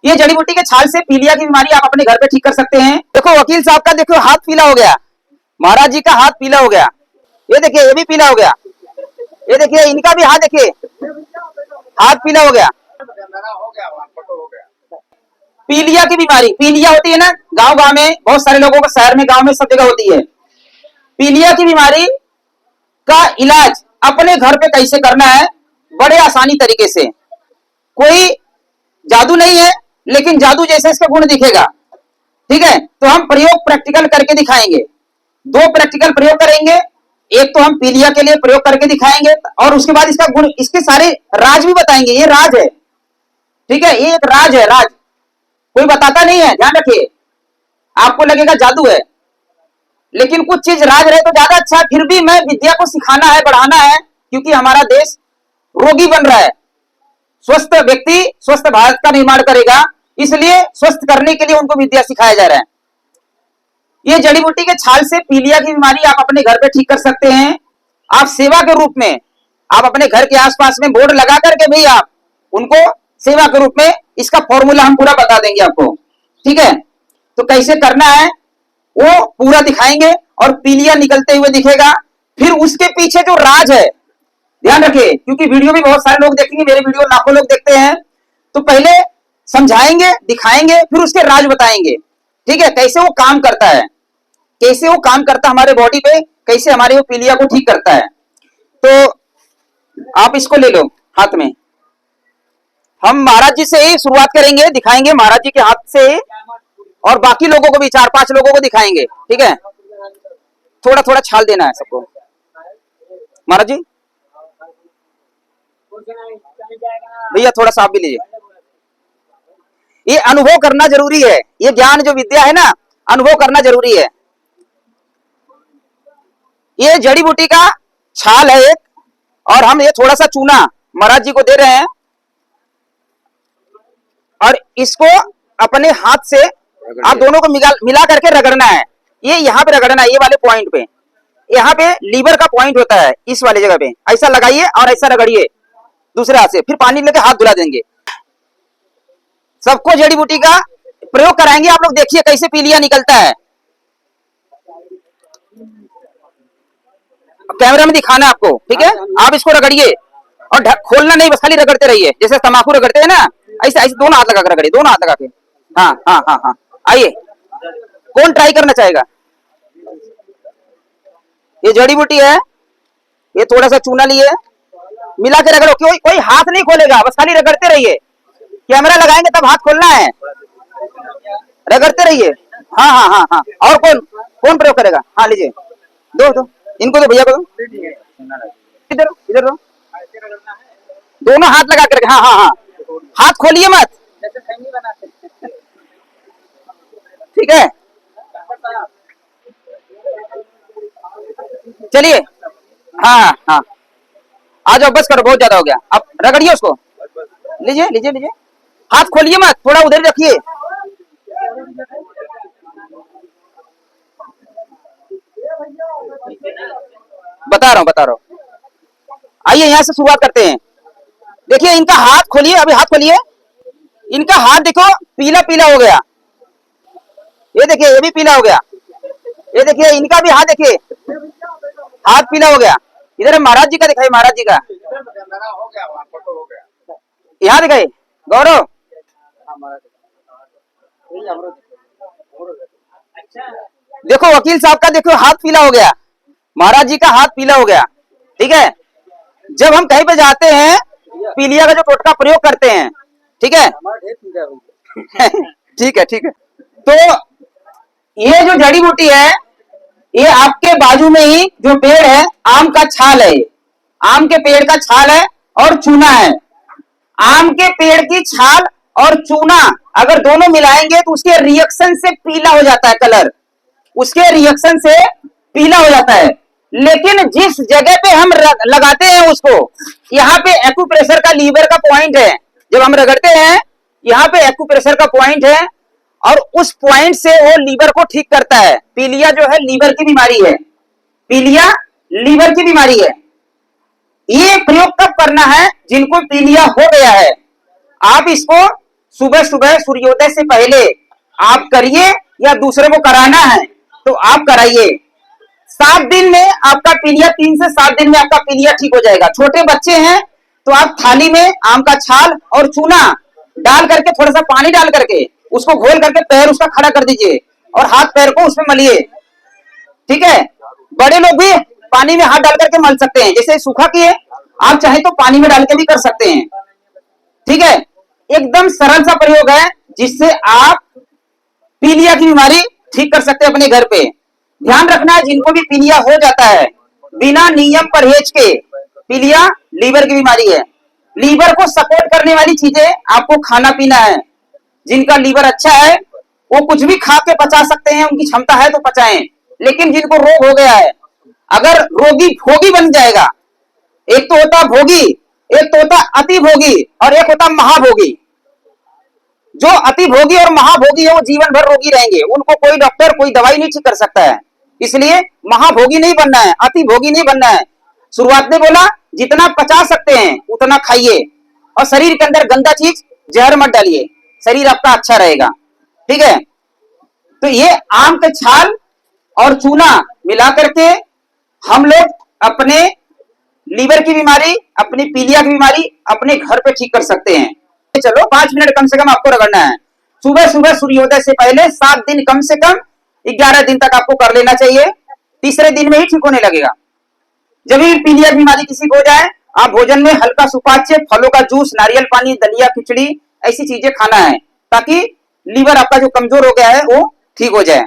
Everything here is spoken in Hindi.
ये जड़ी बूटी के छाल से पीलिया की बीमारी आप अपने घर पे ठीक कर सकते हैं। देखो वकील साहब का देखो हाथ पीला हो गया, महाराज जी का हाथ पीला हो गया, ये देखिए ये भी पीला हो गया, ये देखिए इनका भी हाथ देखिए हाथ पीला हो गया। पीलिया की बीमारी, पीलिया होती है ना गांव गांव में, बहुत सारे लोगों को, शहर में गांव में सब जगह होती है। पीलिया की बीमारी का इलाज अपने घर पे कैसे करना है, बड़े आसानी तरीके से। कोई जादू नहीं है, लेकिन जादू जैसे इसके गुण दिखेगा। ठीक है, तो हम प्रयोग प्रैक्टिकल करके दिखाएंगे। 2 प्रैक्टिकल प्रयोग करेंगे, एक तो हम पीलिया के लिए प्रयोग करके दिखाएंगे और उसके बाद इसका गुण, इसके सारे राज भी बताएंगे। ये राज है, ठीक है, ये एक राज है, राज कोई बताता नहीं है, ध्यान रखिए। आपको लगेगा जादू है, लेकिन कुछ चीज राज रहे तो ज्यादा अच्छा। फिर भी मैं विद्या को सिखाना है, बढ़ाना है, क्योंकि हमारा देश रोगी बन रहा है। स्वस्थ व्यक्ति स्वस्थ भारत का निर्माण करेगा, इसलिए स्वस्थ करने के लिए उनको विद्या सिखाया जा रहा है। ये जड़ी बूटी के छाल से पीलिया की बीमारी आप अपने घर पे ठीक कर सकते हैं। आप सेवा के रूप में, आप अपने घर के आसपास में बोर्ड लगा करके भी आप उनको सेवा के रूप में, इसका फॉर्मूला हम पूरा बता देंगे आपको। ठीक है, तो कैसे करना है वो पूरा दिखाएंगे और पीलिया निकलते हुए दिखेगा। फिर उसके पीछे जो राज है, ध्यान रखिए, क्योंकि वीडियो भी बहुत सारे लोग देखेंगे, मेरे वीडियो लाखों लोग देखते हैं। तो पहले समझाएंगे, दिखाएंगे, फिर उसके राज बताएंगे। ठीक है, कैसे वो काम करता है, कैसे वो काम करता है हमारे बॉडी पे, कैसे हमारे वो पीलिया को ठीक करता है। तो आप इसको ले लो हाथ में। हम महाराज जी से ही शुरुआत करेंगे, दिखाएंगे महाराज जी के हाथ से, और बाकी लोगों को भी 4-5 लोगों को दिखाएंगे। ठीक है, थोड़ा थोड़ा छाल देना है सबको। महाराज जी भैया थोड़ा सा आप भी लीजिए। ये अनुभव करना जरूरी है, ये ज्ञान जो विद्या है ना, अनुभव करना जरूरी है। ये जड़ी बूटी का छाल है एक, और हम ये थोड़ा सा चूना महाराज जी को दे रहे हैं, और इसको अपने हाथ से आप दोनों को मिला करके रगड़ना है। ये यहाँ पे रगड़ना है, ये वाले पॉइंट पे, यहाँ पे लीवर का पॉइंट होता है, इस वाले जगह पे ऐसा लगाइए और ऐसा रगड़िए दूसरे हाथ से, फिर पानी लेके हाथ धुला देंगे। सबको जड़ी बूटी का प्रयोग कराएंगे, आप लोग देखिए कैसे पीलिया निकलता है। कैमरा में दिखाना है आपको, ठीक है। आप इसको रगड़िए और खोलना नहीं, बस खाली रगड़ते रहिए, जैसे तम्बाकू रगड़ते हैं ना, ऐसे ऐसे दोनों हाथ लगा कर रगड़िए, दोनों हाथ लगा के। हाँ हाँ हाँ हाँ, आइए, कौन ट्राई करना चाहेगा? ये जड़ी बूटी है, ये थोड़ा सा चूना लिए, मिला के रगड़ो, कोई हाथ नहीं खोलेगा, बस खाली रगड़ते रहिए। कैमरा लगाएंगे तब हाथ खोलना है, रगड़ते रहिए। हाँ हाँ हाँ हाँ, और कौन कौन प्रयोग करेगा? हाँ लीजिए, दो इनको दो, भैया को दो, इधर इधर दो, दोनों हाथ लगा कर। हाँ हाँ हाँ, हाथ खोलिए मत, ठीक है। चलिए, हाँ हाँ, आ जाओ, बस करो, बहुत ज्यादा हो गया। अब रगड़िए उसको, लीजिए लीजिए लीजिए, हाथ खोलिए मत, थोड़ा उधर रखिए। बता रहा हूँ, आइए यहाँ से शुरुआत करते हैं। देखिए इनका हाथ खोलिए, अभी हाथ खोलिए, इनका हाथ देखो पीला पीला हो गया, ये देखिए ये भी पीला हो गया, ये देखिए इनका भी हाथ देखिए हाथ पीला हो गया। इधर महाराज जी का दिखाइए, महाराज जी का यहाँ दिखाइए, गौरव देखो, वकील साहब का देखो हाथ पीला हो गया, महाराज जी का हाथ पीला हो गया। ठीक है, जब हम कहीं पे जाते हैं, पीलिया का जो टोटका प्रयोग करते हैं, ठीक है ठीक है ठीक है। तो ये जो जड़ी बूटी है, ये आपके बाजू में ही जो पेड़ है, आम का छाल है, आम के पेड़ का छाल है और चूना है। आम के पेड़ की छाल और चूना अगर दोनों मिलाएंगे तो उसके रिएक्शन से पीला हो जाता है कलर, उसके रिएक्शन से पीला हो जाता है। लेकिन जिस जगह पे हम लगाते हैं उसको, यहाँ पे एक्यूप्रेशर का, लीवर का पॉइंट है, जब हम रगड़ते हैं यहाँ पे एक्यूप्रेशर का पॉइंट है, और उस पॉइंट से वो लीवर को ठीक करता है। पीलिया जो है लीवर की बीमारी है, पीलिया लीवर की बीमारी है। ये प्रयोग कब करना है? जिनको पीलिया हो गया है। आप इसको सुबह सुबह सूर्योदय से पहले आप करिए, या दूसरे को कराना है तो आप कराइए। 7 दिन में आपका पीलिया, 3 से 7 दिन में आपका पीलिया ठीक हो जाएगा। छोटे बच्चे हैं तो आप थाली में आम का छाल और चूना डाल करके, थोड़ा सा पानी डाल करके उसको घोल करके पैर उसका खड़ा कर दीजिए और हाथ पैर को उसमें मलिए। ठीक है। बड़े लोग भी पानी में हाथ डाल करके मल सकते हैं, जैसे सूखा किए, आप चाहे तो पानी में डाल के भी कर सकते हैं। ठीक है। एकदम सरल सा प्रयोग है जिससे आप पीलिया की बीमारी ठीक कर सकते हैं अपने घर पे। ध्यान रखना है, जिनको भी पीलिया हो जाता है, बिना नियम परहेज के, पीलिया लीवर की बीमारी है। लीवर को सपोर्ट करने वाली चीजें आपको खाना पीना है। जिनका लीवर अच्छा है वो कुछ भी खा के पचा सकते हैं, उनकी क्षमता है तो पचाएं। लेकिन जिनको रोग हो गया है, अगर रोगी भोगी बन जाएगा, एक तो होता भोगी, एक तो होता अति भोगी, और एक होता महाभोगी। जो अति भोगी और महाभोगी है वो जीवन भर रोगी रहेंगे, उनको कोई डॉक्टर कोई दवाई नहीं ठीक कर सकता है। इसलिए महाभोगी नहीं बनना है, अति भोगी नहीं बनना है। शुरुआत में बोला जितना पचा सकते हैं उतना खाइए, और शरीर के अंदर गंदा चीज जहर मत डालिए, शरीर आपका अच्छा रहेगा। ठीक है। तो ये आम के छाल और चूना मिला करके हम लोग अपने लीवर की बीमारी, अपनी पीलिया की बीमारी अपने घर पे ठीक कर सकते हैं। चलो 5 मिनट कम से कम आपको रगड़ना है। सुबह सुबह सूर्योदय से पहले 7 दिन, कम से कम 11 दिन तक आपको कर लेना चाहिए। तीसरे दिन में ही ठीक होने लगेगा। जब भी पीलिया बीमारी किसी को हो जाए, आप भोजन में हल्का सुपाच्य, फलों का जूस, नारियल पानी, दलिया, खिचड़ी, ऐसी चीजें खाना है ताकि लीवर आपका जो कमजोर हो गया है वो ठीक हो जाए।